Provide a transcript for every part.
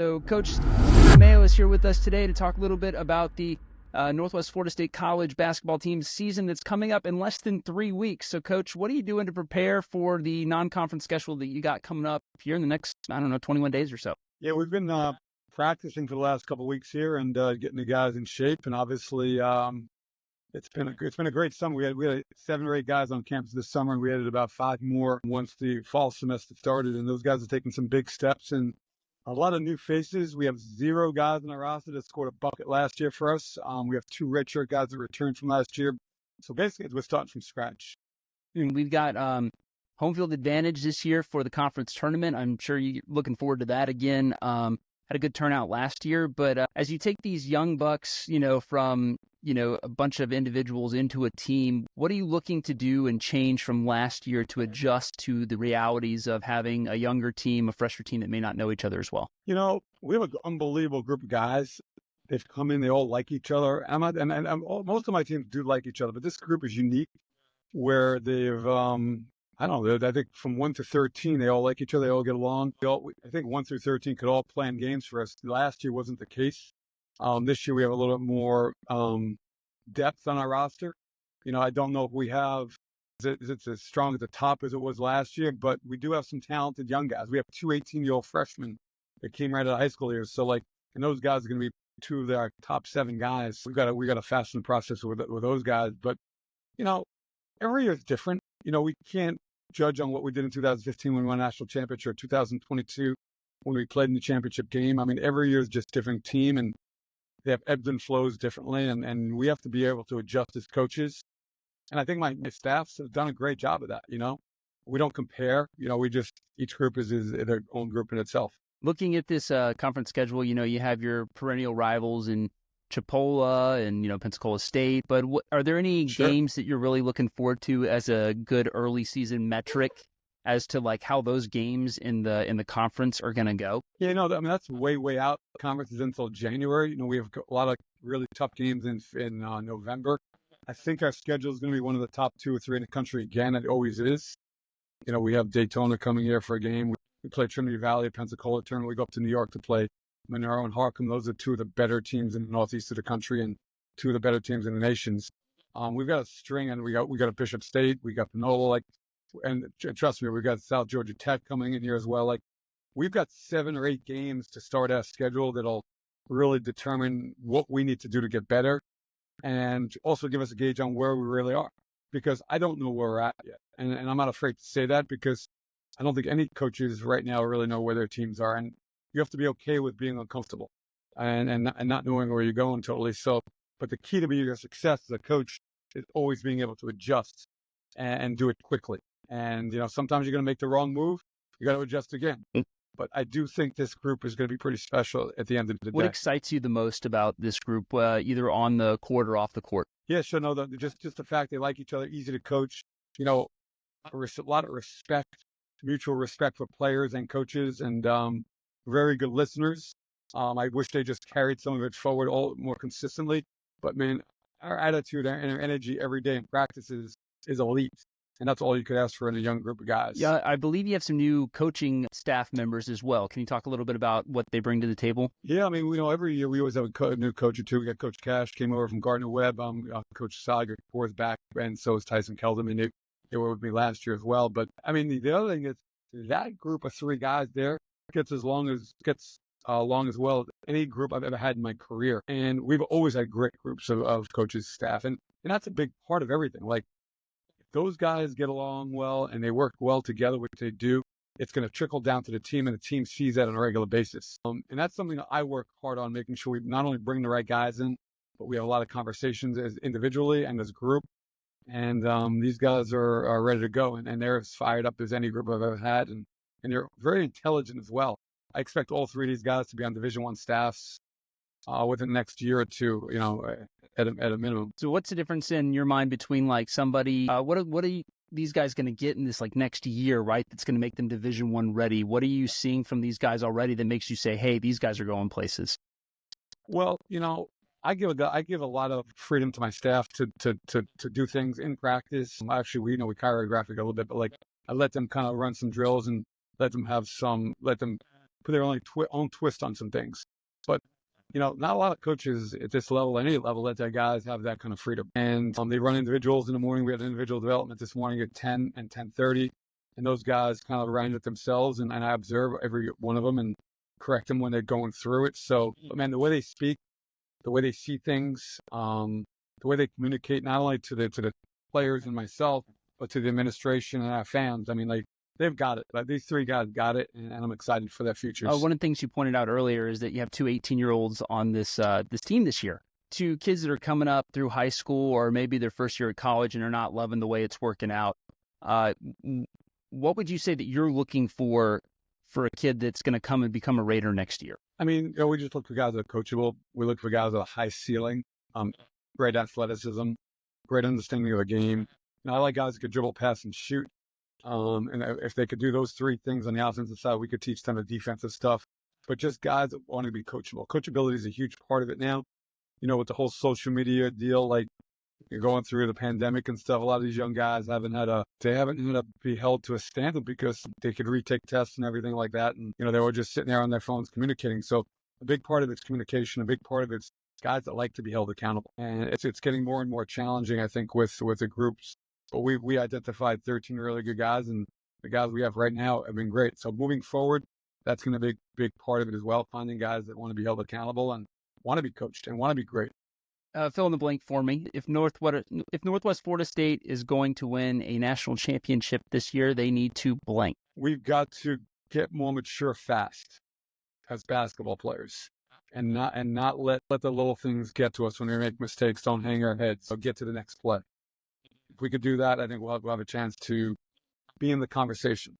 So Coach Steve DeMeo is here with us today to talk a little bit about the Northwest Florida State College basketball team season that's coming up in less than 3 weeks. So, Coach, what are you doing to prepare for the non-conference schedule that you got coming up here in the next, 21 days or so? Yeah, we've been practicing for the last couple of weeks here and getting the guys in shape. And obviously, it's been a great summer. We had 7 or 8 guys on campus this summer, and we added about 5 more once the fall semester started. And those guys are taking some big steps and a lot of new faces. We have 0 guys on our roster that scored a bucket last year for us. We have 2 redshirt guys that returned from last year. So basically, we're starting from scratch. And we've got home field advantage this year for the conference tournament. I'm sure you're looking forward to that again. Had a good turnout last year, but as you take these young bucks, from a bunch of individuals into a team, what are you looking to do and change from last year to adjust to the realities of having a younger team, a fresher team that may not know each other as well? We have an unbelievable group of guys. They've come in, they all like each other. Most of my teams do like each other, but this group is unique where they've, I don't know, I think from 1 to 13, they all like each other, they all get along. I think 1 through 13 could all plan games for us. Last year wasn't the case. This year we have a little bit more depth on our roster. I don't know if we have, is it as strong at the top as it was last year, but we do have some talented young guys. We have 2 18-year-old freshmen that came right out of high school here. So and those guys are going to be 2 of our top 7 guys. We got to fasten the process with those guys. But, every year is different. We can't judge on what we did in 2015 when we won a national championship, or 2022 when we played in the championship game. I mean, every year is just a different team, and they have ebbs and flows differently, and we have to be able to adjust as coaches. And I think my staffs have done a great job of that. We don't compare. Each group is their own group in itself. Looking at this conference schedule, you have your perennial rivals in Chipola and, Pensacola State, but are there any games that you're really looking forward to as a good early season metric as to how those games in the conference are going to go? Yeah, that's way out. Conference is until January. We have a lot of really tough games in November. I think our schedule is going to be one of the top 2 or 3 in the country again. It always is. We have Daytona coming here for a game. We play Trinity Valley at Pensacola tournament. We go up to New York to play Monroe and Harcum. Those are 2 of the better teams in the northeast of the country and 2 of the better teams in the nations. We've got a string, and we got a Bishop State, we got Panola, and trust me, we've got South Georgia Tech coming in here as well. We've got 7 or 8 games to start our schedule that'll really determine what we need to do to get better, and also give us a gauge on where we really are. Because I don't know where we're at yet, and I'm not afraid to say that because I don't think any coaches right now really know where their teams are, and you have to be okay with being uncomfortable and not knowing where you're going totally. So, but the key to your success as a coach is always being able to adjust and do it quickly. And, sometimes you're going to make the wrong move. You got to adjust again. But I do think this group is going to be pretty special at the end of the day. What excites you the most about this group, either on the court or off the court? Yeah, sure. No, just the fact they like each other, easy to coach, a lot of respect, mutual respect for players and coaches, and very good listeners. I wish they just carried some of it forward all more consistently. But man, our attitude and our energy every day in practice is elite. And that's all you could ask for in a young group of guys. Yeah, I believe you have some new coaching staff members as well. Can you talk a little bit about what they bring to the table? Yeah, every year we always have a new coach or 2. We got Coach Cash, came over from Gardner Webb. Coach Sager is back, and so is Tyson Kelderman. They were with me last year as well. But, the other thing is that group of 3 guys there gets along as well as any group I've ever had in my career. And we've always had great groups of coaches, staff. And that's a big part of everything. Those guys get along well and they work well together, which they do, it's going to trickle down to the team, and the team sees that on a regular basis. And that's something that I work hard on, making sure we not only bring the right guys in, but we have a lot of conversations as individually and as a group. And these guys are ready to go, and they're as fired up as any group I've ever had. And they're very intelligent as well. I expect all 3 of these guys to be on Division I staffs within the next year or 2, at a minimum. So what's the difference in your mind between somebody, what are these guys going to get in this next year, right? That's going to make them Division I ready. What are you seeing from these guys already that makes you say, hey, these guys are going places? Well, I give a lot of freedom to my staff to do things in practice. Actually, we choreograph a little bit, but I let them kind of run some drills and let them put their own twist on some things. But not a lot of coaches at this level, any level, let their guys have that kind of freedom. And they run individuals in the morning. We had individual development this morning at 10 and 10:30, and those guys kind of ran it themselves. And I observe every one of them and correct them when they're going through it. So, man, the way they speak, the way they see things, the way they communicate, not only to the players and myself, but to the administration and our fans. I mean, like, they've got it. Like, these three guys got it, and I'm excited for their futures. One of the things you pointed out earlier is that you have two 18-year-olds on this team this year. Two kids that are coming up through high school or maybe their first year at college and are not loving the way it's working out. What would you say that you're looking for a kid that's going to come and become a Raider next year? I mean, we just look for guys that are coachable. We look for guys with a high ceiling, great athleticism, great understanding of the game. I like guys that could dribble, pass, and shoot. And if they could do those three things on the offensive side, we could teach them the defensive stuff. But just guys that want to be coachable. Coachability is a huge part of it now. With the whole social media deal, like you're going through the pandemic and stuff, a lot of these young guys haven't had to be held to a standard because they could retake tests and everything like that. And, they were just sitting there on their phones communicating. So a big part of it's communication. A big part of it's guys that like to be held accountable. And it's getting more and more challenging, I think, with the groups. But we identified 13 really good guys, and the guys we have right now have been great. So moving forward, that's going to be a big part of it as well, finding guys that want to be held accountable and want to be coached and want to be great. Fill in the blank for me. If Northwest Florida State is going to win a national championship this year, they need to blank. We've got to get more mature fast as basketball players, and not let the little things get to us when we make mistakes. Don't hang our heads. So get to the next play. If we could do that, I think we'll have a chance to be in the conversation.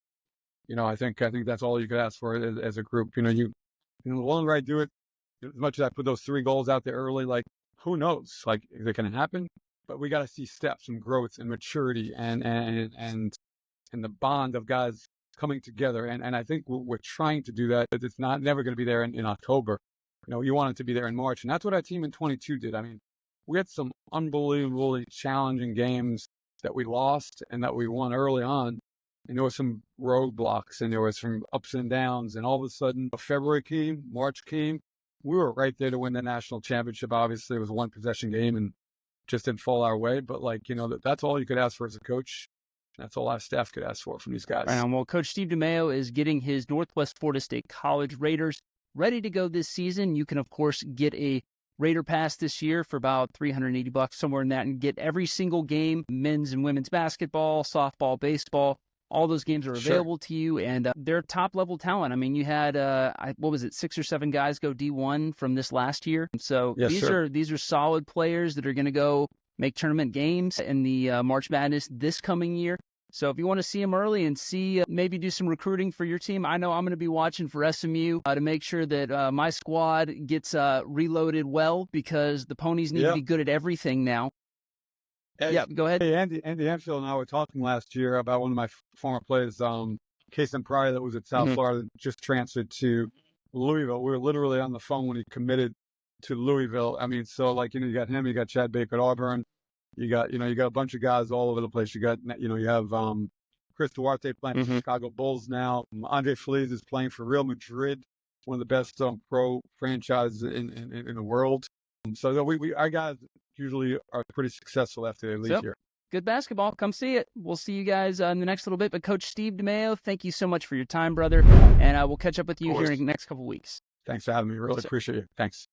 I think that's all you could ask for as a group. The longer I do it, as much as I put those 3 goals out there early, like, who knows? Like, is it going to happen? But we got to see steps and growth and maturity and the bond of guys coming together. And I think we're trying to do that. It's never going to be there in October. You want it to be there in March. And that's what our team in 22 did. I mean, we had some unbelievably challenging games that we lost and that we won early on. And there were some roadblocks and there were some ups and downs. And all of a sudden, February came, March came. We were right there to win the national championship. Obviously, it was a 1-possession game and just didn't fall our way. But, that's all you could ask for as a coach. That's all our staff could ask for from these guys. Right on. Well, Coach Steve DeMeo is getting his Northwest Florida State College Raiders ready to go this season. You can, of course, get a Raider Pass this year for about $380, somewhere in that, and get every single game, men's and women's basketball, softball, baseball. All those games are available to you, and they're top-level talent. I mean, you had, 6 or 7 guys go D1 from this last year. So these are solid players that are going to go make tournament games in the March Madness this coming year. So if you want to see them early and maybe do some recruiting for your team, I know I'm going to be watching for SMU to make sure that my squad gets reloaded well, because the Ponies need to be good at everything now. Go ahead. Hey, Andy Enfield and I were talking last year about one of my former players, Kason Pryor, that was at South Florida, just transferred to Louisville. We were literally on the phone when he committed to Louisville. I mean, so you got him, you got Chad Baker at Auburn, you got a bunch of guys all over the place. You got, you have Chris Duarte playing for the Chicago Bulls now. Andre Feliz is playing for Real Madrid, one of the best pro franchises in the world. So our guys usually are pretty successful after they leave here. Good basketball. Come see it. We'll see you guys in the next little bit. But Coach Steve DeMeo, thank you so much for your time, brother. And we'll catch up with you here in the next couple of weeks. Thanks for having me. Really appreciate it. Thanks.